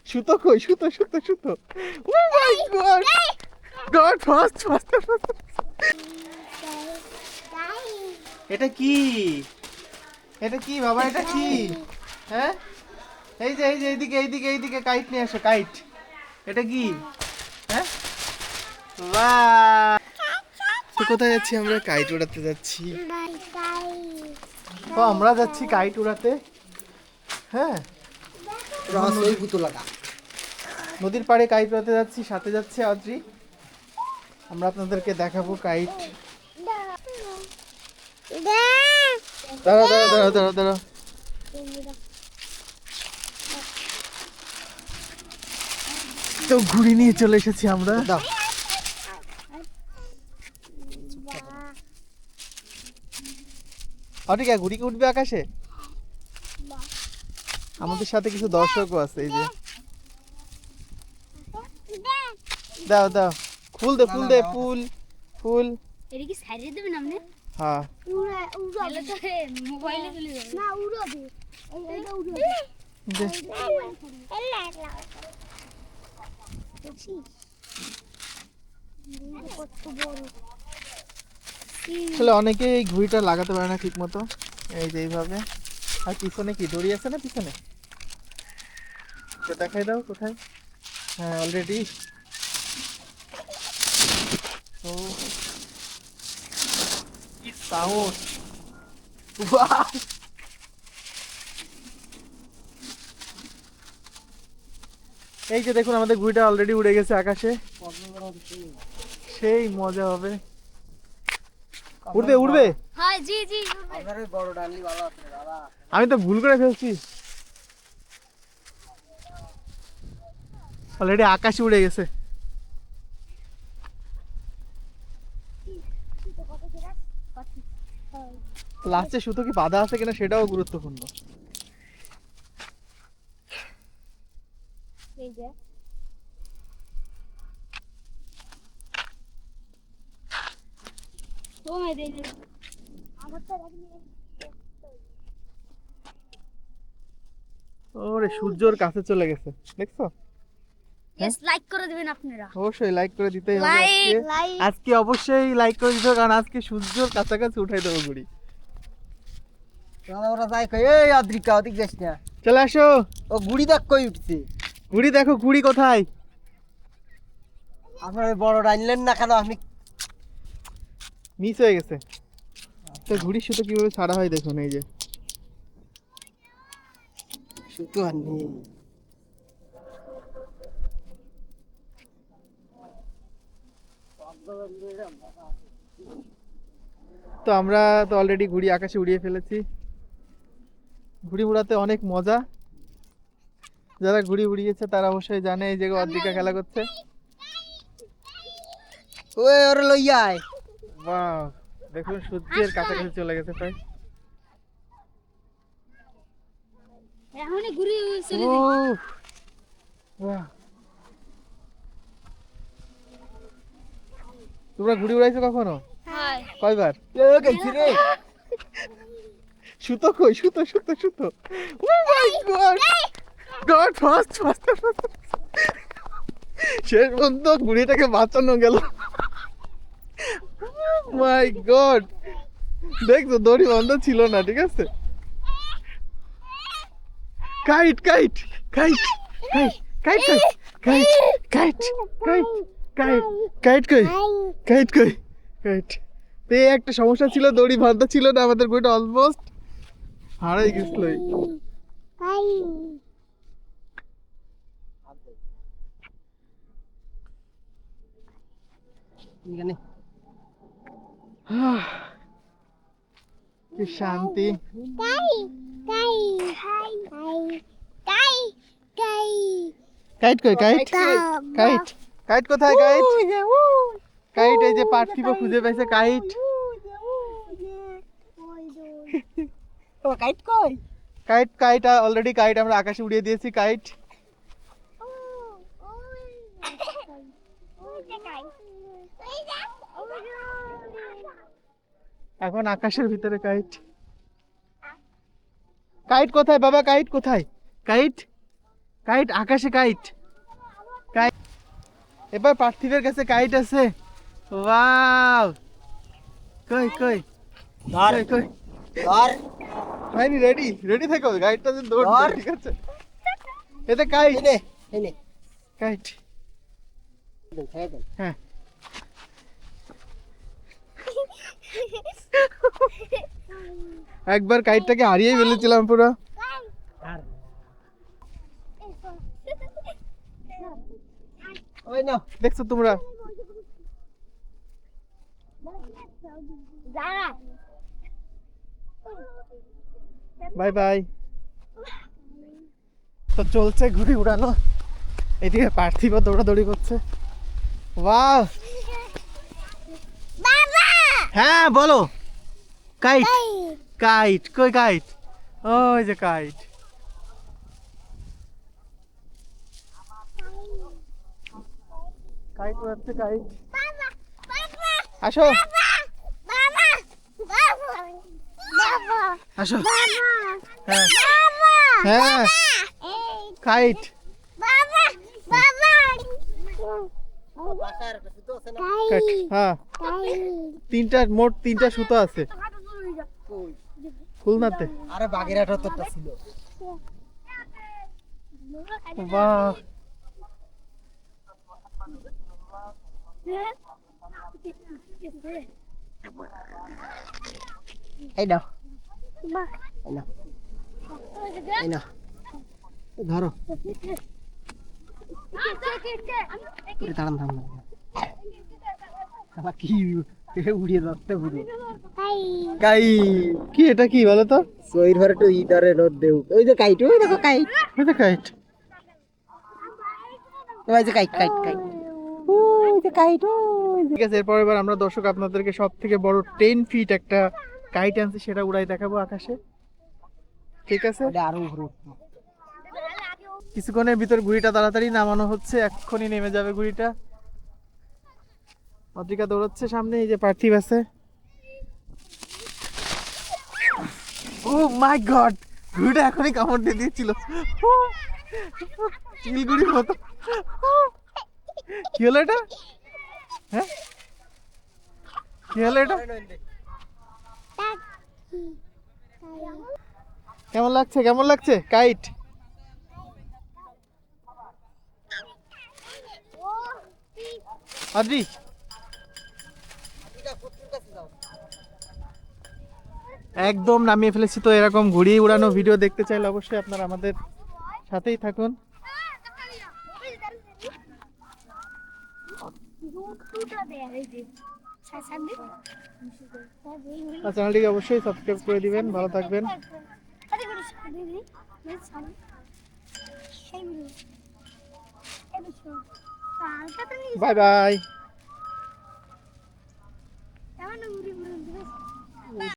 সুতো কই, সুতো সুতো সুতো। Oh my god, god fast fast fast. এটা কি, এটা কি বাবা, এটা কি? হ্যাঁ, এই যে এই যে এইদিকে এইদিকে এইদিকে কাইট নিয়ে আসো, কাইট। এটা কি? হ্যাঁ, বাহ। তো কোথায় যাচ্ছি আমরা? কাইট উড়াতে যাচ্ছি। তো আমরা যাচ্ছি কাইট উড়াতে। হ্যাঁ, নদীর পাড়ে কাইট উড়াতে যাচ্ছি, সাথে যাচ্ছে আদ্রি। আমরা আপনাদেরকে দেখাবো কাইট। দাঁড়া দাঁড়া দাঁড়া দাঁড়া দাঁড়া। তো ঘুড়ি নিয়ে চলে এসেছি আমরা। অটিকা ঘুড়ি কি উঠবে আকাশে? আমাদের সাথে কিছু দর্শকও আছে, এই যে। দাও দাও, ফুল দে ফুল দে, ফুল ফুল। এটা কি সাইডে দেবেন আপনি? হ্যাঁ, তাহলে তো মোবাইলে চলে যাবে। না উড়াবে, এটা উড়াবে। দে। কত বড়। আসলে অনেকে এই ঘুড়িটা লাগাতে পারে না ঠিক মতো, এই যে এইভাবে। আর পিছনে কি দড়ি আছে না পিছনে? তো দেখাই দাও কোথায়। হ্যাঁ, অলরেডি। ও কি সাউন্ড! ওয়াও, এই যে দেখুন আমাদের ঘুড়িটা অলরেডি উড়ে গেছে আকাশে। সেই মজা হবে। উড়বে উড়বে। হ্যাঁ জি জি উড়বে। আমি তো ভুল করে ফেলছি, অলরেডি আকাশে উড়ে গেছে। লাস্টে সুতো কি বাঁধা আছে কিনা সেটাও গুরুত্বপূর্ণ। এই যে ও মাই দেই আমারটা রাখনি। ওরে সূর্যর কাছে চলে গেছে, দেখছো? यस লাইক করে দিবেন আপনারা। অবশ্যই লাইক করে দিতেই হবে লাইক আজকে। লাইক আজকে অবশ্যই লাইক করে দিতে হবে, কারণ আজকে সূর্যর কাছাকাছি উঠাই দেবো ঘুড়ি। ওরা যাই কই, এই আদ্রিকা ওদিক যাস না। চলে আসো, ও গুড়ি দেখ কই উঠছে। ঘুড়ি দেখো, ঘুড়ি কোথায়? আপনার ওই বড় আনলেন না কেন? আপনি মিস হয়ে গেছে। তো ঘুড়ির সুতো কিভাবে ছাড়া হয় দেখুন, এই যে। সুতো আননি। তো আমরা তো অলরেডি ঘুড়ি আকাশে উড়িয়ে ফেলেছি। ঘুড়ি উড়াতে অনেক মজা। যারা ঘুড়ি উড়িয়েছে তারা অবশ্যই জানে এই যে অদ্রিকা খেলা করছে। ওই ওরে লইয়া আয়। বাহ, দেখুন সূর্যের কাছাকাছি চলে গেছে প্রায়। এখনই ঘুরি চলে ও যাবে। বাহ, তোমরা ঘুড়ি উড়াইছো কখনো? হ্যাঁ কয়বার? এ গেছি রে। সুতো কই, সুতো সুতো সুতো। Oh my god, god fast fast fast. শেষ পর্যন্ত ঘুড়িটাকে বাঁচানো গেল। মাই গড, দেখতো দড়ি বন্ধ ছিল না, ঠিক আছে। Kite kite kite kite kite kite kite kite kite kite কই, কাইট কই, কাইট। তো এই একটা সমস্যা ছিল, দড়ি বাঁধা ছিল না, আমাদের ঘুড়িটা অলমোস্ট হারাই গেছিল। এখানে কি শান্তি। কাইট কই, কাইট কাইট কাইট কোথায়? কাইট কাইট এই যে পার্থিব খুঁজে পাইছে কাইট। ও কাইট কই? কাইট কাইট অলরেডি কাইট আমরা আকাশে উড়িয়ে দিয়েছি কাইট। এখন আকাশের ভিতরে কাইট। কাইট কোথায় বাবা, কাইট কোথায়? কাইট, কাইট আকাশে, কাইট, কাইট। এবার পার্থিবের কাছে কাইট আছে। ওয়াও, কই কই ধর কই কই? ধর হয়নি, রেডি রেডি থাকো, গাইডটা যে দৌড় ধর। ঠিক আছে। এটা কাইট, এই নে এই নে কাইট। ছেড়ে দে হ্যাঁ, একবার কাইটটাকে হারিয়ে ফেলেছিলাম পুরো। আর ওই না দেখছো তোমরা? দাঁড়া বাই বাই। তো চলছে ঘুড়ি উড়ানো, এদিকে পার্থিব দৌড়াদৌড়ি করছে। ওয়াও, বাবা হ্যাঁ বলো। কাইট, কাইট কই কাইট? ওই যে কাইট। Kite উড়াচ্ছে, kite. বাবা বাবা আসো বাবা বাবা বাবা আসো। বাবা হ্যাঁ বাবা হ্যাঁ, এই কাইট। বাবা বাবা বাসার সুতো আছে না কাইট, হ্যাঁ তিনটা, মোট তিনটা সুতো আছে কই? খুলনাতে। আরে বাগেরহাট তোরটা ছিল বাহ, এই নাও এই নাও এই নাও ধরো ওরে দাঁড়ান দাঁড়ান আবার কি উড়িয়ে যাচ্ছে পুরো কাই কি এটা কি বলো তো? সইর ঘরে তো ই ধরে রোদ দেউ ওই যে কাইট ওই দেখো কাইট ওই যে কাইট। ওই যে কাইট কাইট কাইট ওই যে কাইট ওই যে ঠিক আছে, এরপর এবার আমরা দর্শক আপনাদেরকে সব থেকে বড় 10 ফিট একটা কাইট আনছি, সেটা উড়াই দেখাবো আকাশে। ঠিক আছে, ওটা আরো উপরে উঠতো। কিছুক্ষণের ভিতর ঘুড়িটা তাড়াতাড়ি নামানো হচ্ছে, এক্ষুনি নেমে যাবে ঘুড়িটা। অদ্রিকা দৌড়াচ্ছে সামনে, এই যে পার্থিব আছে। ও মাই গড, ঘুড়িটা এখনই কামড় দিয়ে দিয়েছিল, চিলগুড়ির মতো। কি হলো এটা? হ্যাঁ, কি হলো এটা? কেমন লাগছে, কেমন লাগছে কাইট? আদ্রি, একদম নামিয়ে ফেলেছি। তো এরকম ঘুরিয়ে উড়ানো ভিডিও দেখতে চাইলে অবশ্যই আপনারা আমাদের সাথেই থাকুন। আর চ্যানেলটিকে অবশ্যই সাবস্ক্রাইব করে দিবেন। ভালো থাকবেন। Bye bye.